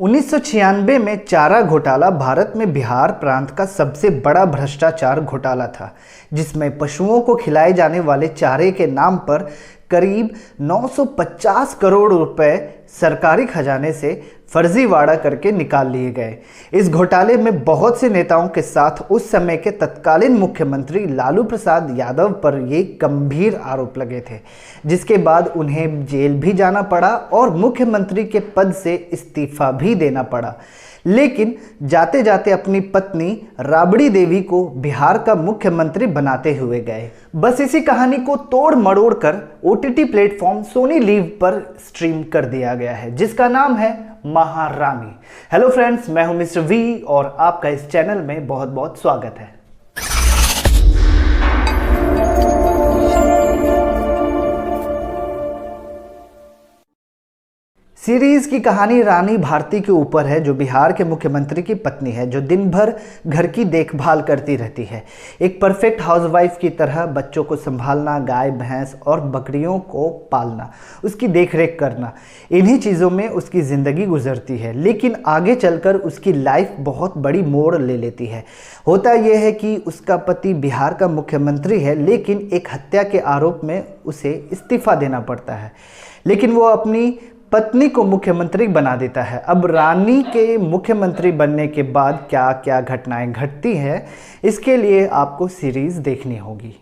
1996 में चारा घोटाला भारत में बिहार प्रांत का सबसे बड़ा भ्रष्टाचार घोटाला था, जिसमें पशुओं को खिलाए जाने वाले चारे के नाम पर करीब 950 करोड़ रुपए सरकारी खजाने से फर्जीवाड़ा करके निकाल लिए गए। इस घोटाले में बहुत से नेताओं के साथ उस समय के तत्कालीन मुख्यमंत्री लालू प्रसाद यादव पर ये गंभीर आरोप लगे थे, जिसके बाद उन्हें जेल भी जाना पड़ा और मुख्यमंत्री के पद से इस्तीफा भी देना पड़ा। लेकिन जाते जाते अपनी पत्नी राबड़ी देवी को बिहार का मुख्यमंत्री बनाते हुए गए। बस इसी कहानी को तोड़ मरोड़ कर OTT प्लेटफॉर्म सोनी लीव पर स्ट्रीम कर दिया गया है, जिसका नाम है महारानी। हेलो फ्रेंड्स, मैं हूं मिस्टर वी और आपका इस चैनल में बहुत बहुत स्वागत है। सीरीज की कहानी रानी भारती के ऊपर है, जो बिहार के मुख्यमंत्री की पत्नी है, जो दिन भर घर की देखभाल करती रहती है। एक परफेक्ट हाउसवाइफ की तरह बच्चों को संभालना, गाय भैंस और बकरियों को पालना, उसकी देखरेख करना, इन्हीं चीज़ों में उसकी ज़िंदगी गुजरती है। लेकिन आगे चलकर उसकी लाइफ बहुत बड़ी मोड़ ले लेती है। होता यह है कि उसका पति बिहार का मुख्यमंत्री है, लेकिन एक हत्या के आरोप में उसे इस्तीफा देना पड़ता है। लेकिन वो अपनी पत्नी को मुख्यमंत्री बना देता है। अब रानी के मुख्यमंत्री बनने के बाद क्या क्या घटनाएं घटती हैं, इसके लिए आपको सीरीज देखनी होगी।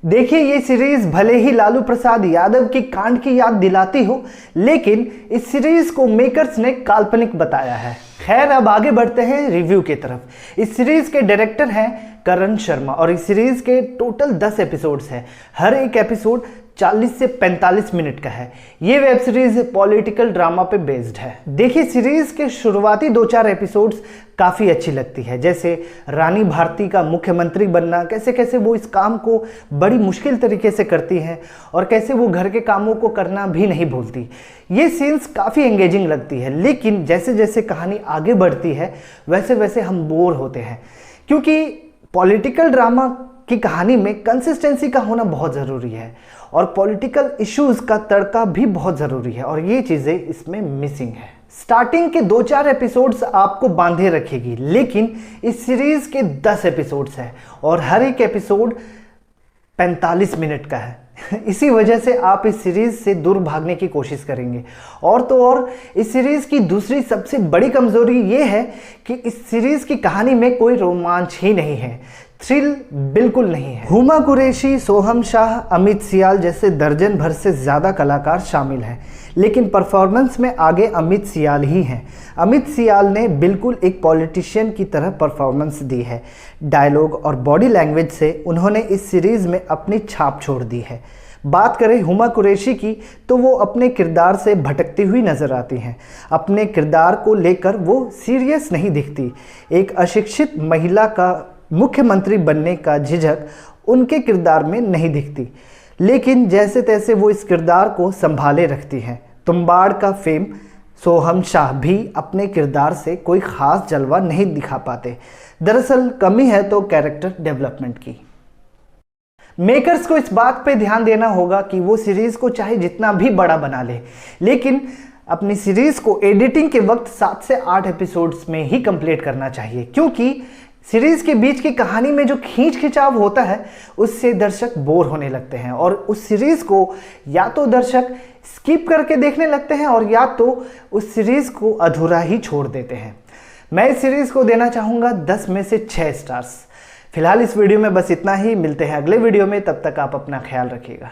देखिए, ये सीरीज भले ही लालू प्रसाद यादव की कांड की याद दिलाती हो, लेकिन इस सीरीज को मेकर्स ने काल्पनिक बताया है। खैर, अब आगे बढ़ते हैं रिव्यू की तरफ। इस सीरीज के डायरेक्टर हैं करण शर्मा और इस सीरीज के टोटल 10 एपिसोड्स हैं। हर एक एपिसोड 40 से 45 मिनट का है। ये वेब सीरीज पॉलिटिकल ड्रामा पे बेस्ड है। देखिए, सीरीज के शुरुआती 2-4 एपिसोड्स काफ़ी अच्छी लगती है, जैसे रानी भारती का मुख्यमंत्री बनना, कैसे कैसे वो इस काम को बड़ी मुश्किल तरीके से करती है और कैसे वो घर के कामों को करना भी नहीं भूलती। ये सीन्स काफ़ी एंगेजिंग लगती है। लेकिन जैसे जैसे कहानी आगे बढ़ती है, वैसे वैसे हम बोर होते हैं, क्योंकि पॉलिटिकल ड्रामा की कहानी में कंसिस्टेंसी का होना बहुत ज़रूरी है और पॉलिटिकल इश्यूज़ का तड़का भी बहुत ज़रूरी है, और ये चीज़ें इसमें मिसिंग है। स्टार्टिंग के 2-4 एपिसोड्स आपको बांधे रखेगी, लेकिन इस सीरीज़ के 10 एपिसोड्स हैं और हर एक एपिसोड 45 मिनट का है। इसी वजह से आप इस सीरीज़ से दूर भागने की कोशिश करेंगे। और तो और इस सीरीज़ की दूसरी सबसे बड़ी कमज़ोरी ये है कि इस सीरीज़ की कहानी में कोई रोमांच ही नहीं है, थ्रिल बिल्कुल नहीं है। हुमा कुरैशी, सोहम शाह, अमित सियाल जैसे दर्जन भर से ज़्यादा कलाकार शामिल हैं, लेकिन परफॉर्मेंस में आगे अमित सियाल ही हैं। अमित सियाल ने बिल्कुल एक पॉलिटिशियन की तरह परफॉर्मेंस दी है। डायलॉग और बॉडी लैंग्वेज से उन्होंने इस सीरीज़ में अपनी छाप छोड़ दी है। बात करें हुमा कुरैशी की, तो वो अपने किरदार से भटकती हुई नज़र आती हैं। अपने किरदार को लेकर वो सीरियस नहीं दिखती। एक अशिक्षित महिला का मुख्यमंत्री बनने का झिझक उनके किरदार में नहीं दिखती, लेकिन जैसे तैसे वो इस किरदार को संभाले रखती हैं। तुम्बाड़ का फेम सोहम शाह भी अपने किरदार से कोई ख़ास जलवा नहीं दिखा पाते। दरअसल कमी है तो कैरेक्टर डेवलपमेंट की। मेकर्स को इस बात पे ध्यान देना होगा कि वो सीरीज़ को चाहे जितना भी बड़ा बना ले, लेकिन अपनी सीरीज़ को एडिटिंग के वक्त 7 से 8 एपिसोड्स में ही कंप्लीट करना चाहिए, क्योंकि सीरीज़ के बीच की कहानी में जो खींचाव होता है, उससे दर्शक बोर होने लगते हैं और उस सीरीज़ को या तो दर्शक स्किप करके देखने लगते हैं और या तो उस सीरीज़ को अधूरा ही छोड़ देते हैं। मैं इस सीरीज़ को देना चाहूँगा 10 में से 6 स्टार्स। फिलहाल इस वीडियो में बस इतना ही। मिलते हैं अगले वीडियो में, तब तक आप अपना ख्याल रखिएगा।